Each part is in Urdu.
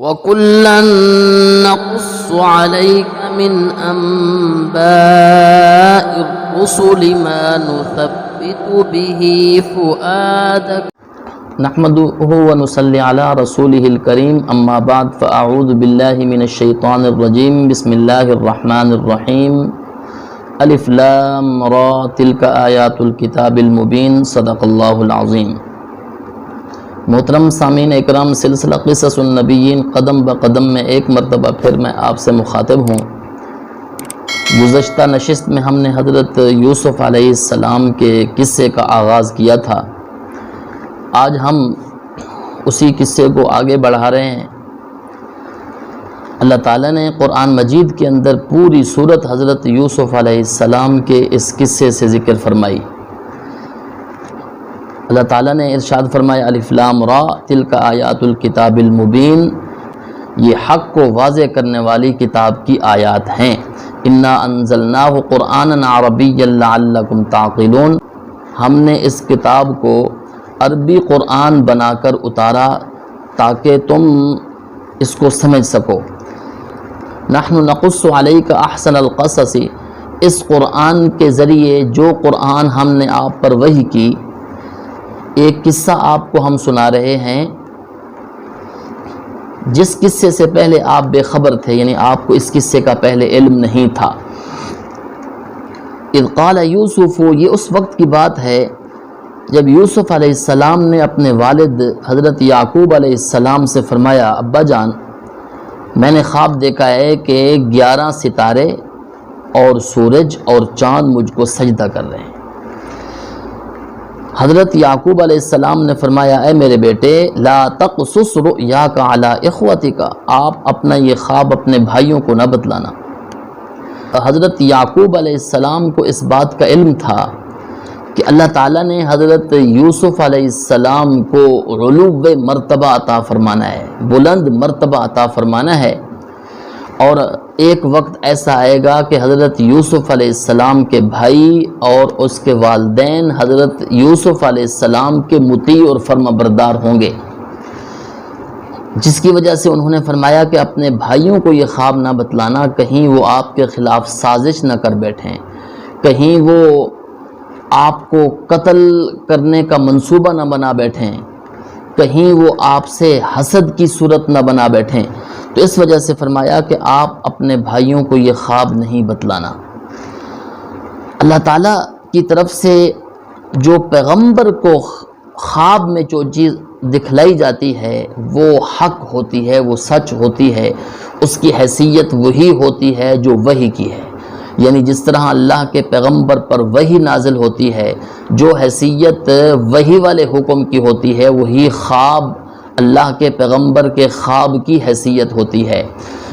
وَكُلًّا نَّقُصُّ عَلَيْكَ مِنْ أَنبَاءِ الرُّسُلِ مَا نُثَبِّتُ بِهِ فُؤَادَكَ نحمدُهُ وَنُصَلِّي عَلَى رَسُولِهِ الْكَرِيمِ اما بعد فأعوذ باللہ من الشیطان الرجیم بسم اللہ الرحمن الرحیم الف لام را تلک آیات الکتاب المبین صدق اللہ العظیم۔ محترم سامعین اکرام، سلسلہ قصص النبیین قدم بقدم میں ایک مرتبہ پھر میں آپ سے مخاطب ہوں۔ گزشتہ نشست میں ہم نے حضرت یوسف علیہ السلام کے قصے کا آغاز کیا تھا۔ آج ہم اسی قصے کو آگے بڑھا رہے ہیں۔ اللہ تعالیٰ نے قرآن مجید کے اندر پوری صورت حضرت یوسف علیہ السلام کے اس قصے سے ذکر فرمائی۔ اللہ تعالیٰ نے ارشاد فرمایا الف لام را تلک آیات الکتاب المبین، یہ حق کو واضح کرنے والی کتاب کی آیات ہیں۔ انا انزلناہ قرآنا عربیا لعلکم تعقلون، ہم نے اس کتاب کو عربی قرآن بنا کر اتارا تاکہ تم اس کو سمجھ سکو۔ نحن نقص علیک احسن القصص، اس قرآن کے ذریعے جو قرآن ہم نے آپ پر وحی کی، ایک قصہ آپ کو ہم سنا رہے ہیں جس قصے سے پہلے آپ بے خبر تھے، یعنی آپ کو اس قصے کا پہلے علم نہیں تھا۔ اذ قال یوسف، یہ اس وقت کی بات ہے جب یوسف علیہ السلام نے اپنے والد حضرت یعقوب علیہ السلام سے فرمایا ابا جان، میں نے خواب دیکھا ہے کہ 11 ستارے اور سورج اور چاند مجھ کو سجدہ کر رہے ہیں۔ حضرت یعقوب علیہ السلام نے فرمایا اے میرے بیٹے لا تقصص رؤیاک علی اخوتک، آپ اپنا یہ خواب اپنے بھائیوں کو نہ بتلانا۔ حضرت یعقوب علیہ السلام کو اس بات کا علم تھا کہ اللہ تعالیٰ نے حضرت یوسف علیہ السلام کو علو مرتبہ عطا فرمانا ہے، بلند مرتبہ عطا فرمانا ہے، اور ایک وقت ایسا آئے گا کہ حضرت یوسف علیہ السلام کے بھائی اور اس کے والدین حضرت یوسف علیہ السلام کے مطیع اور فرما بردار ہوں گے، جس کی وجہ سے انہوں نے فرمایا کہ اپنے بھائیوں کو یہ خواب نہ بتلانا، کہیں وہ آپ کے خلاف سازش نہ کر بیٹھیں، کہیں وہ آپ کو قتل کرنے کا منصوبہ نہ بنا بیٹھیں، کہیں وہ آپ سے حسد کی صورت نہ بنا بیٹھیں۔ تو اس وجہ سے فرمایا کہ آپ اپنے بھائیوں کو یہ خواب نہیں بتلانا۔ اللہ تعالیٰ کی طرف سے جو پیغمبر کو خواب میں جو چیز دکھلائی جاتی ہے وہ حق ہوتی ہے، وہ سچ ہوتی ہے، اس کی حیثیت وہی ہوتی ہے جو وحی کی ہے، یعنی جس طرح اللہ کے پیغمبر پر وحی نازل ہوتی ہے، جو حیثیت وحی والے حکم کی ہوتی ہے وہی خواب اللہ کے پیغمبر کے خواب کی حیثیت ہوتی ہے۔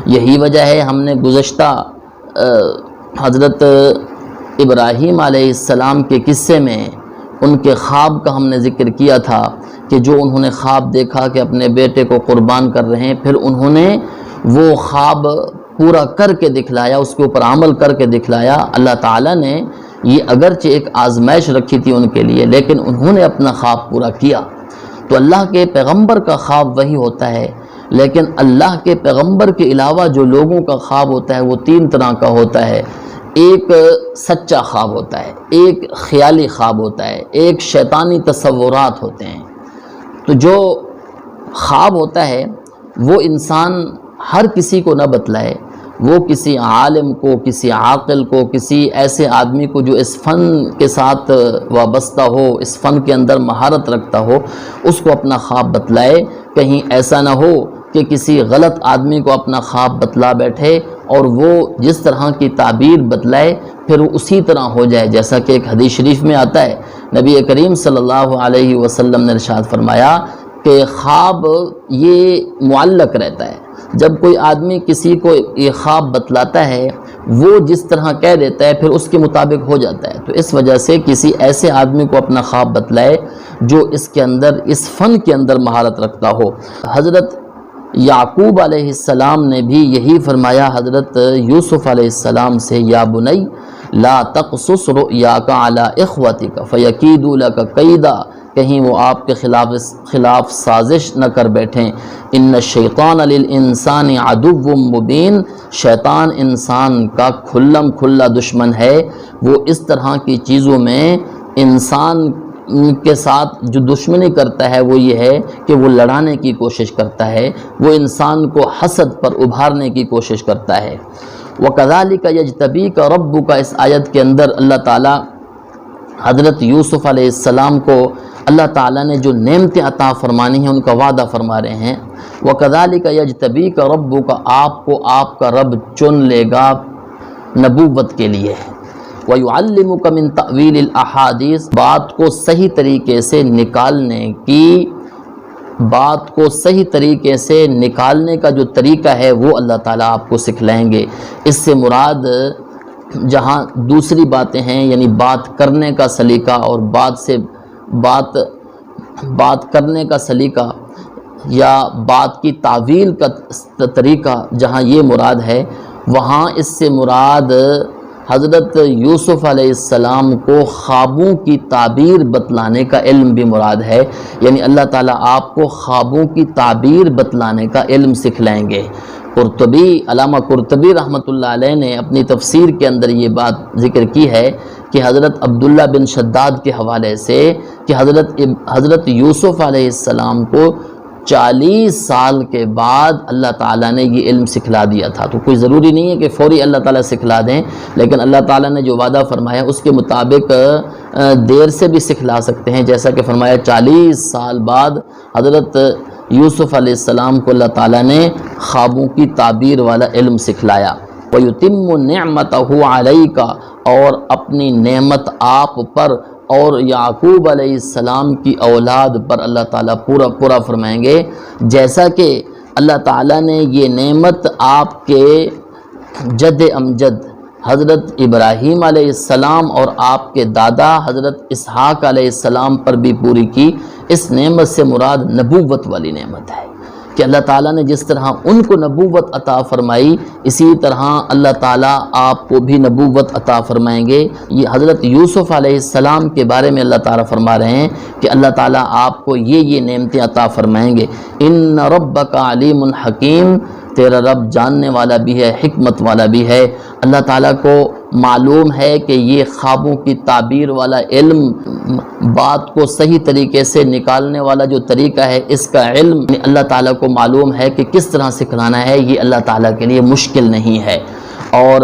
یہی وجہ ہے ہم نے گزشتہ حضرت ابراہیم علیہ السلام کے قصے میں ان کے خواب کا ہم نے ذکر کیا تھا کہ جو انہوں نے خواب دیکھا کہ اپنے بیٹے کو قربان کر رہے ہیں، پھر انہوں نے وہ خواب پورا کر کے دکھلایا، اس کے اوپر عمل کر کے دکھلایا۔ اللہ تعالیٰ نے یہ اگرچہ ایک آزمائش رکھی تھی ان کے لیے، لیکن انہوں نے اپنا خواب پورا کیا۔ تو اللہ کے پیغمبر کا خواب وہی ہوتا ہے، لیکن اللہ کے پیغمبر کے علاوہ جو لوگوں کا خواب ہوتا ہے وہ 3 طرح کا ہوتا ہے۔ ایک سچا خواب ہوتا ہے، ایک خیالی خواب ہوتا ہے، ایک شیطانی تصورات ہوتے ہیں۔ تو جو خواب ہوتا ہے وہ انسان ہر کسی کو نہ بتلائے، وہ کسی عالم کو، کسی عاقل کو، کسی ایسے آدمی کو جو اس فن کے ساتھ وابستہ ہو، اس فن کے اندر مہارت رکھتا ہو، اس کو اپنا خواب بتلائے۔ کہیں ایسا نہ ہو کہ کسی غلط آدمی کو اپنا خواب بتلا بیٹھے اور وہ جس طرح کی تعبیر بتلائے پھر وہ اسی طرح ہو جائے، جیسا کہ ایک حدیث شریف میں آتا ہے نبی کریم صلی اللہ علیہ وسلم نے ارشاد فرمایا کہ خواب یہ معلق رہتا ہے، جب کوئی آدمی کسی کو یہ خواب بتلاتا ہے وہ جس طرح کہہ دیتا ہے پھر اس کے مطابق ہو جاتا ہے۔ تو اس وجہ سے کسی ایسے آدمی کو اپنا خواب بتلائے جو اس کے اندر، اس فن کے اندر مہارت رکھتا ہو۔ حضرت یعقوب علیہ السلام نے بھی یہی فرمایا حضرت یوسف علیہ السلام سے یا بنی لا تقصص رؤیاک علی اخوتک فیکیدوا لک کیدا، کہ کہیں وہ آپ کے خلاف سازش نہ کر بیٹھیں۔ ان الشیطان للانسان عدو مبین، شیطان انسان کا کھلم کھلا دشمن ہے۔ وہ اس طرح کی چیزوں میں انسان کے ساتھ جو دشمنی کرتا ہے وہ یہ ہے کہ وہ لڑانے کی کوشش کرتا ہے، وہ انسان کو حسد پر ابھارنے کی کوشش کرتا ہے۔ وَكَذَلِكَ يَجْتَبِيكَ رَبُّكَ، اس آیت کے اندر اللہ تعالیٰ حضرت یوسف علیہ السلام کو اللہ تعالیٰ نے جو نعمتیں عطا فرمانی ہیں ان کا وعدہ فرما رہے ہیں۔ وَكَذَلِكَ يَجْتَبِيكَ رَبُّكَ، آپ کو آپ کا رب چن لے گا نبوت کے لیے۔ وَيُعَلِّمُكَ مِن تَأْوِيلِ الْأَحَادِيثِ، بات کو صحیح طریقے سے نکالنے کا جو طریقہ ہے وہ اللہ تعالیٰ آپ کو سکھلائیں گے۔ اس سے مراد جہاں دوسری باتیں ہیں یعنی بات کرنے کا سلیقہ اور بات کرنے کا سلیقہ یا بات کی تعویل کا طریقہ جہاں یہ مراد ہے، وہاں اس سے مراد حضرت یوسف علیہ السلام کو خوابوں کی تعبیر بتلانے کا علم بھی مراد ہے، یعنی اللہ تعالیٰ آپ کو خوابوں کی تعبیر بتلانے کا علم سکھلائیں گے۔ علامہ قرطبی رحمۃ اللہ علیہ نے اپنی تفسیر کے اندر یہ بات ذکر کی ہے کہ حضرت عبداللہ بن شداد کے حوالے سے کہ حضرت یوسف علیہ السلام کو 40 سال کے بعد اللہ تعالیٰ نے یہ علم سکھلا دیا تھا۔ تو کوئی ضروری نہیں ہے کہ فوری اللہ تعالیٰ سکھلا دیں، لیکن اللہ تعالیٰ نے جو وعدہ فرمایا اس کے مطابق دیر سے بھی سکھلا سکتے ہیں، جیسا کہ فرمایا 40 سال بعد حضرت یوسف علیہ السلام کو اللہ تعالیٰ نے خوابوں کی تعبیر والا علم سکھلایا۔ وَيُتِمُّ نِعْمَتَهُ عَلَيْكَ، اور اپنی نعمت آپ پر اور یعقوب علیہ السلام کی اولاد پر اللہ تعالیٰ پورا فرمائیں گے، جیسا کہ اللہ تعالیٰ نے یہ نعمت آپ کے جد امجد حضرت ابراہیم علیہ السلام اور آپ کے دادا حضرت اسحاق علیہ السلام پر بھی پوری کی۔ اس نعمت سے مراد نبوت والی نعمت ہے کہ اللہ تعالیٰ نے جس طرح ان کو نبوت عطا فرمائی اسی طرح اللہ تعالیٰ آپ کو بھی نبوت عطا فرمائیں گے۔ یہ حضرت یوسف علیہ السلام کے بارے میں اللہ تعالیٰ فرما رہے ہیں کہ اللہ تعالیٰ آپ کو یہ نعمتیں عطا فرمائیں گے۔ ان ربک علیم حکیم، تیرا رب جاننے والا بھی ہے، حکمت والا بھی ہے۔ اللہ تعالیٰ کو معلوم ہے کہ یہ خوابوں کی تعبیر والا علم، بات کو صحیح طریقے سے نکالنے والا جو طریقہ ہے اس کا علم اللہ تعالیٰ کو معلوم ہے کہ کس طرح سکھلانا ہے، یہ اللہ تعالیٰ کے لیے مشکل نہیں ہے۔ اور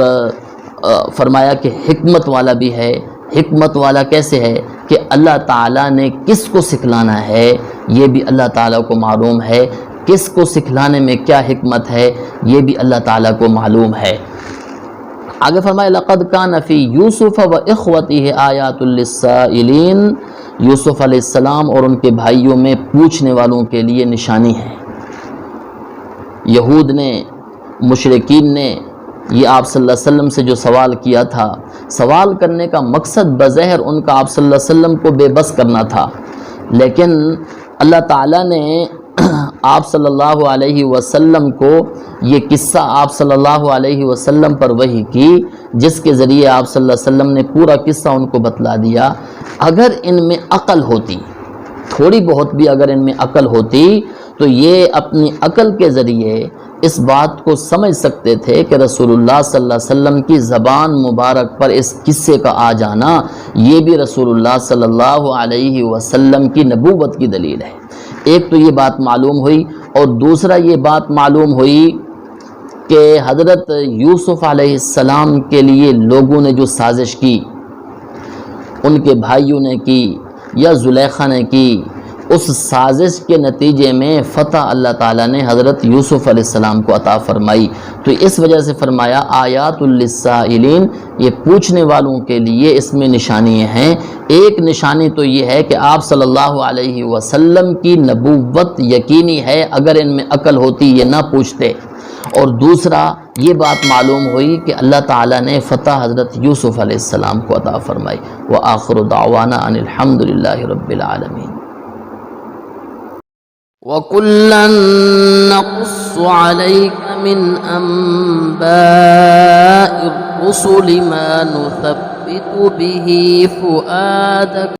فرمایا کہ حکمت والا بھی ہے۔ حکمت والا کیسے ہے کہ اللہ تعالیٰ نے کس کو سکھلانا ہے یہ بھی اللہ تعالیٰ کو معلوم ہے، کس کو سکھلانے میں کیا حکمت ہے یہ بھی اللہ تعالیٰ کو معلوم ہے۔ آگے فرمایا لقد کان فی یوسف و اخوتہ آیات للسائلین، یوسف علیہ السلام اور ان کے بھائیوں میں پوچھنے والوں کے لیے نشانی ہے۔ یہود نے، مشرکین نے یہ آپ صلی اللہ علیہ وسلم سے جو سوال کیا تھا، سوال کرنے کا مقصد بظاہر ان کا آپ صلی اللہ علیہ وسلم کو بے بس کرنا تھا، لیکن اللہ تعالیٰ نے آپ صلی اللہ علیہ وسلم کو یہ قصہ آپ صلی اللہ علیہ وسلم پر وحی کی، جس کے ذریعے آپ صلی اللہ علیہ وسلم نے پورا قصہ ان کو بتلا دیا۔ اگر ان میں عقل ہوتی، تھوڑی بہت بھی اگر ان میں عقل ہوتی تو یہ اپنی عقل کے ذریعے اس بات کو سمجھ سکتے تھے کہ رسول اللہ صلی اللہ علیہ وسلم کی زبان مبارک پر اس قصے کا آ جانا یہ بھی رسول اللہ صلی اللہ علیہ وسلم کی نبوت کی دلیل ہے۔ ایک تو یہ بات معلوم ہوئی، اور دوسرا یہ بات معلوم ہوئی کہ حضرت یوسف علیہ السلام کے لیے لوگوں نے جو سازش کی، ان کے بھائیوں نے کی یا زلیخا نے کی، اس سازش کے نتیجے میں فتح اللہ تعالیٰ نے حضرت یوسف علیہ السلام کو عطا فرمائی۔ تو اس وجہ سے فرمایا آیات للسائلین، یہ پوچھنے والوں کے لیے اس میں نشانیاں ہیں۔ ایک نشانی تو یہ ہے کہ آپ صلی اللہ علیہ وسلم کی نبوت یقینی ہے، اگر ان میں عقل ہوتی یہ نہ پوچھتے، اور دوسرا یہ بات معلوم ہوئی کہ اللہ تعالیٰ نے فتح حضرت یوسف علیہ السلام کو عطا فرمائی۔ وآخر دعوانا ان الحمد للہ رب العالمین۔ وَكُلًّا نَّقُصُّ عَلَيْكَ مِنْ أَنبَاءِ الرُّسُلِ مَا نُثَبِّتُ بِهِ فُؤَادَكَ